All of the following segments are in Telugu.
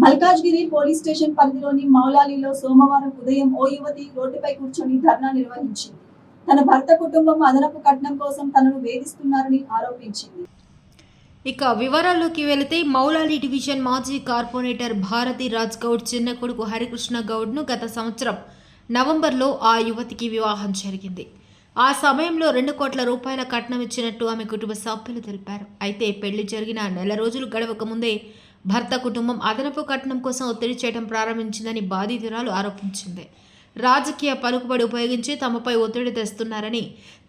మల్కాజ్గిరి పోలీస్ స్టేషన్ పరిధిలోని మౌలాలిలో సోమవారం ఉదయం ఓ యువతి రోడ్డుపై కూర్చొని ధర్నా నిర్వహించింది. తన భర్త కుటుంబం అదనపు కట్నం కోసం తనను వేధిస్తున్నారని ఆరోపించింది. ఇక వివరాల్లోకి వెళితే మౌలాలి డివిజన్ మాజీ కార్పొరేటర్ భారతి రాజ్ గౌడ్ చిన్న కొడుకు హరికృష్ణ గౌడ్ను గత సంవత్సరం నవంబర్లో ఆ యువతికి వివాహం జరిగింది. ఆ సమయంలో 2 కోట్ల రూపాయల కట్నం ఇచ్చినట్టు ఆమె కుటుంబ సభ్యులు తెలిపారు. అయితే పెళ్లి జరిగిన నెల రోజులు గడవక ముందే భర్త కుటుంబం అదనపు కట్నం కోసం ఒత్తిడి చేయడం ప్రారంభించిందని బాధితురాలు ఆరోపించింది. రాజకీయ పలుకుబడి ఉపయోగించి తమపై ఒత్తిడి తెస్తున్నారని,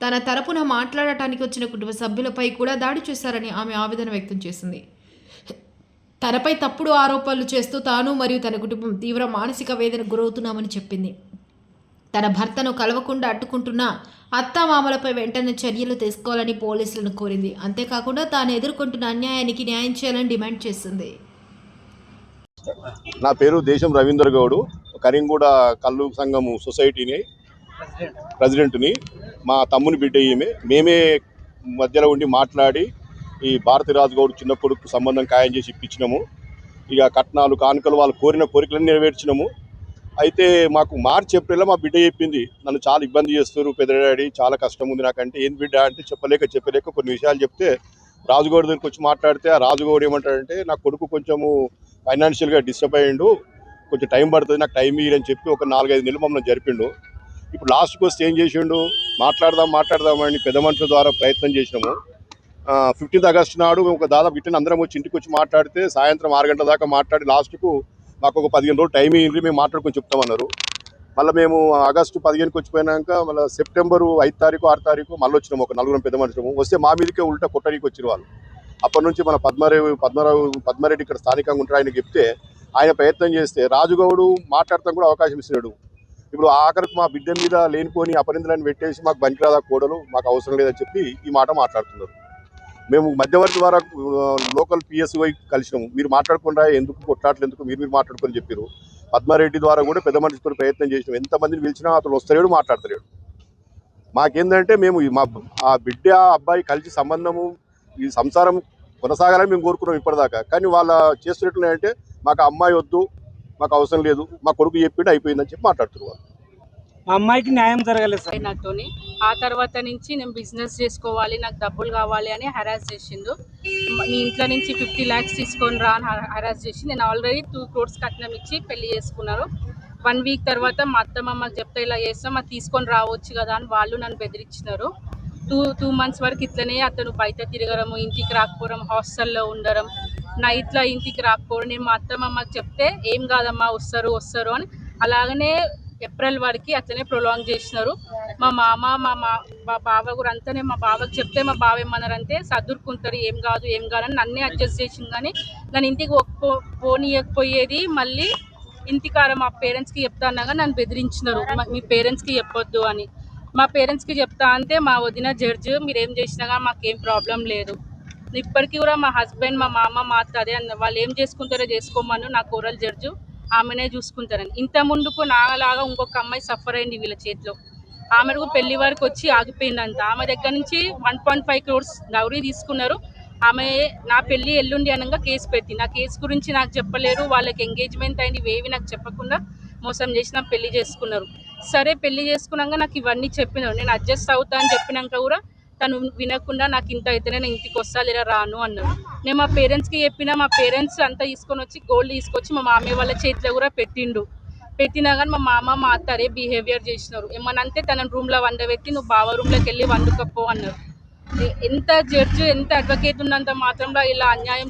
తన తరపున మాట్లాడటానికి వచ్చిన కుటుంబ సభ్యులపై కూడా దాడి చేశారని ఆమె ఆవేదన వ్యక్తం చేసింది. తనపై తప్పుడు ఆరోపణలు చేస్తూ తాను మరియు తన కుటుంబం తీవ్ర మానసిక వేదనకు గురవుతున్నామని చెప్పింది. తన భర్తను కలవకుండా అడ్డుకుంటున్న అత్తామామలపై వెంటనే చర్యలు తీసుకోవాలని పోలీసులను కోరింది. అంతేకాకుండా తాను ఎదుర్కొంటున్న అన్యాయానికి న్యాయం చేయాలని డిమాండ్ చేసింది. నా పేరు దేశం రవీందర్ గౌడ్, కరీంగూడ కల్లు సంఘం సొసైటీని ప్రెసిడెంట్ని. మా తమ్ముని బిడ్డ మేమే మధ్యలో ఉండి మాట్లాడి ఈ భారతిరాజు గౌడ్ చిన్న కొడుకు సంబంధం ఖాయం చేసి ఇప్పించినాము. ఇక కట్నాలు కానుకలు వాళ్ళు కోరిన కోరికలను నెరవేర్చినాము. అయితే మాకు మార్చి ఏప్రిల్లో మా బిడ్డ చెప్పింది, నన్ను చాలా ఇబ్బంది చేస్తారు పెద్ద డాడీ, చాలా కష్టం ఉంది నాకంటే. ఏం బిడ్డ అంటే చెప్పలేక కొన్ని విషయాలు చెప్తే రాజుగౌడ్ దగ్గరికి వచ్చి మాట్లాడితే ఆ రాజుగౌడ్ ఏమంటాడంటే, నా కొడుకు కొంచెము ఫైనాన్షియల్గా డిస్టర్బ్ అయ్యిండు, కొంచెం టైం పడుతుంది, నాకు టైం ఇయ్యని చెప్పి ఒక 4-5 నెలలు మమ్మల్ని జరిపిండు. ఇప్పుడు లాస్ట్కి వస్తే ఏం చేసిండు, మాట్లాడదామని పెద్ద మనుషుల ద్వారా ప్రయత్నం చేసినాము. 15 ఆగస్టు నాడు ఒక దాదాపు ఇట్లా అందరం వచ్చి ఇంటికి వచ్చి మాట్లాడితే సాయంత్రం 6 గంటల దాకా మాట్లాడి లాస్ట్కు మాకు ఒక 15 రోజులు టైం ఇయ్యండి, మేము మాట్లాడుకొని చెప్తామన్నారు. మళ్ళీ మేము ఆగస్టు 15కి వచ్చిపోయినాక మళ్ళీ సెప్టెంబర్ 5 తారీఖు 6 తారీఖు మళ్ళీ వచ్చినాము. ఒక 4 పెద్ద మనుషులు వస్తే మా మీదకే ఉల్టా కొట్టడానికి వచ్చిన వాళ్ళు. అప్పటి నుంచి మన పద్మారెడ్డి ఇక్కడ స్థానికంగా ఉంటారు, ఆయన చెప్తే ఆయన ప్రయత్నం చేస్తే రాజుగౌడు మాట్లాడతాం కూడా అవకాశం ఇస్తున్నాడు. ఇప్పుడు ఆఖరికి మా బిడ్డ మీద లేనిపోని అపరిందులను పెట్టేసి మాకు బనికిరాదా కోడలు, మాకు అవసరం లేదని చెప్పి ఈ మాట మాట్లాడుతున్నారు. మేము మధ్యవర్తి ద్వారా లోకల్ పిఎస్ఓ కలిసినాము. మీరు మాట్లాడుకుండా ఎందుకు కొట్లాట్లు ఎందుకు మీరు మాట్లాడుకొని చెప్పారు. పద్మారెడ్డి ద్వారా కూడా పెద్ద మనిషితో ప్రయత్నం చేసినాం. ఎంతమందిని పిలిచినా అతను వస్తలేడు, మాట్లాడతలేడు. మాకేందంటే మేము ఆ బిడ్డ అబ్బాయి కలిసి సంబంధము ఈ సంసారం కొనసాగాలని మేము కోరుకున్నాం ఇప్పటిదాకా. కానీ వాళ్ళ చేస్తున్నట్లున్నాయంటే మాకు అమ్మాయి వద్దు, మాకు అవసరం లేదు, మా కొడుకు చెప్పిండు అయిపోయిందని చెప్పి మాట్లాడుతున్నారు. మా అమ్మాయికి న్యాయం జరగలేదు సార్ నాతోని. ఆ తర్వాత నుంచి నేను బిజినెస్ చేసుకోవాలి, నాకు డబ్బులు కావాలి అని హరాస్ చేసిండు. నీ ఇంట్లో నుంచి 50 lakhs తీసుకొని రా అని హరాస్ చేసి, నేను ఆల్రెడీ 2 crores కట్నం ఇచ్చి పెళ్లి చేసుకున్నారు. 1 week తర్వాత మా అత్తమ్మకి చెప్తే ఇలా చేస్తాం, అది తీసుకొని రావచ్చు కదా అని వాళ్ళు నన్ను బెదిరించినారు. 2 months వరకు ఇట్లనే అతను బయట తిరగడము, ఇంటికి రాకపోవడం, హాస్టల్లో ఉండడం, నైట్లో ఇంటికి రాకపోవడం. నేను మా అత్తమ్మకి చెప్తే ఏం కాదమ్మా వస్తారు అని అలాగనే ఏప్రిల్ వరకు అట్లనే ప్రొలాంగ్ చేసినారు. మా మామ మా బావ కూడా అంతనే. మా బావకి చెప్తే మా బావ ఏమన్నారంటే సర్దుకుంటారు, ఏం కాదని నన్నే అడ్జస్ట్ చేసింది. కానీ నన్ను ఇంటికి పోనీయకపోయేది. మళ్ళీ ఇంటికాడ మా పేరెంట్స్కి చెప్తా అన్నాగా నన్ను బెదిరించినారు, మీ పేరెంట్స్కి చెప్పొద్దు అని. మా పేరెంట్స్కి చెప్తా అంటే మా వదిన జడ్జి, మీరేం చేసినా కానీ మాకేం ప్రాబ్లం లేదు. ఇప్పటికీ కూడా మా హస్బెండ్, మా మామ, మా అత్త అదే అన్న, వాళ్ళు ఏం చేసుకుంటారో చేసుకోమను, నా కోరల్ జడ్జు ఆమెనే చూసుకుంటారని. ఇంత ముందుకు నాలాగా ఇంకొక అమ్మాయి సఫర్ అయింది వీళ్ళ చేతిలో. ఆమెకు పెళ్లి వరకు వచ్చి ఆగిపోయిందంట. ఆమె దగ్గర నుంచి 1.5 crores గౌరీ తీసుకున్నారు. ఆమె నా పెళ్లి ఎల్లుండి అనగా కేసు పెట్టింది. ఆ కేసు గురించి నాకు చెప్పలేరు, వాళ్ళకి ఎంగేజ్మెంట్ అయింది, ఇవేవి నాకు చెప్పకుండా మోసం చేసి నాకు పెళ్లి చేసుకున్నారు. సరే పెళ్లి చేసుకున్నాక నాకు ఇవన్నీ చెప్పినారు, నేను అడ్జస్ట్ అవుతా అని చెప్పినాక కూడా తను వినకుండా నాకు ఇంత అయితేనే నేను ఇంటికి వస్తా లేదా రాను అన్నాడు. నేను మా పేరెంట్స్కి చెప్పినా, మా పేరెంట్స్ అంతా తీసుకొని వచ్చి గోల్డ్ తీసుకొచ్చి మా మామయ్య వాళ్ళ చేతిలో కూడా పెట్టినా కానీ మా మామ మా అత్త అరే బిహేవియర్ చేసినారు. ఏమనంటే తన రూమ్లో వండబెట్టి నువ్వు బావ రూమ్లోకి వెళ్ళి వండుకపో అన్నారు. ఎంత జడ్జి, ఎంత అడ్వకేట్ ఉన్నంత మాత్రంలో ఇలా అన్యాయం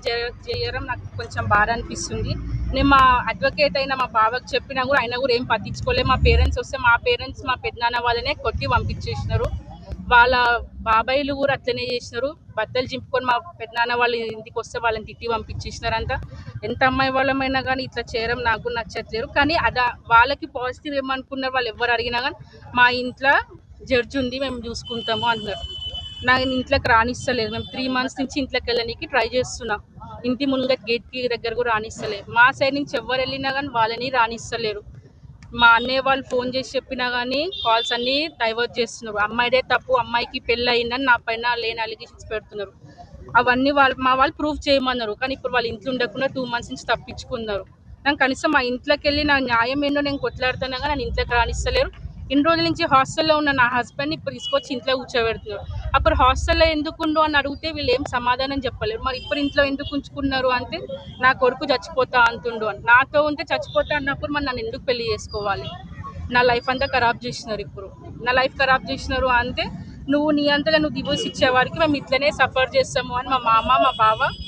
చేయడం నాకు కొంచెం బాధ అనిపిస్తుంది. నేను మా అడ్వకేట్ అయినా మా బావకి చెప్పినా కూడా ఆయన కూడా ఏం పట్టించుకోలేదు. మా పేరెంట్స్ వస్తే మా పేరెంట్స్ మా పెద్దనాన్న వాళ్ళనే కొట్టి పంపించేసినారు. వాళ్ళ బాబాయిలు కూడా అట్లనే చేసినారు. బట్టలు చింపుకొని మా పెద్దనాన్న వాళ్ళు ఇంటికి వస్తే వాళ్ళని తిట్టి పంపించేసినారంట. ఎంత అమ్మాయి వాళ్ళమైనా కానీ ఇట్లా చేయడం నాకు నచ్చట్లేదు. కానీ వాళ్ళకి పాజిటివ్ ఏమనుకున్నారు, వాళ్ళు ఎవరు అడిగినా కానీ మా ఇంట్లో జడ్జి ఉంది, మేము చూసుకుంటాము అంటున్నారు. నాకు ఇంట్లోకి రానిస్తలేదు. మేము 3 months నుంచి ఇంట్లోకి వెళ్ళడానికి ట్రై చేస్తున్నాం. ఇంటి ముందుగా గేట్కి దగ్గర కూడా రానిస్తలేదు. మా సైడ్ నుంచి ఎవరు వెళ్ళినా కానీ వాళ్ళని రానిస్తలేరు. మా అన్నయ్య వాళ్ళు ఫోన్ చేసి చెప్పినా కానీ కాల్స్ అన్నీ డైవర్ట్ చేస్తున్నారు. అమ్మాయిదే తప్పు, అమ్మాయికి పెళ్ళి అయిందని నా పైన లేని అలిగేషన్స్ పెడుతున్నారు. అవన్నీ మా వాళ్ళు ప్రూవ్ చేయమన్నారు. కానీ ఇప్పుడు వాళ్ళు ఇంట్లో ఉండకుండా 2 months నుంచి తప్పించుకున్నారు. నాకు కనీసం మా ఇంట్లోకి వెళ్ళి నా న్యాయం ఏంటో నేను కొట్లాడుతున్నా కానీ నన్ను ఇంట్లోకి రానిస్తలేరు. ఇన్ని రోజుల నుంచి హాస్టల్లో ఉన్న నా హస్బెండ్ని ఇప్పుడు తీసుకొచ్చి ఇంట్లో కూర్చోబెడుతున్నారు. అప్పుడు హాస్టల్లో ఎందుకుండు అని అడిగితే వీళ్ళు ఏం సమాధానం చెప్పలేరు. మరి ఇప్పుడు ఇంట్లో ఎందుకు ఉంచుకున్నారు అంటే నా కొడుకు చచ్చిపోతా అంటుండు అని. నాతో ఉంటే చచ్చిపోతా అన్నప్పుడు మరి నన్ను ఎందుకు పెళ్లి చేసుకోవాలి? నా లైఫ్ అంతా ఖరాబ్ చేసినారు. ఇప్పుడు నా లైఫ్ ఖరాబ్ చేసినారు అంటే నువ్వు నీ అంతగా నువ్వు డివోర్స్ ఇచ్చేవారికి మేము ఇట్లనే సఫర్ చేస్తాము అని మా మామ మా బావ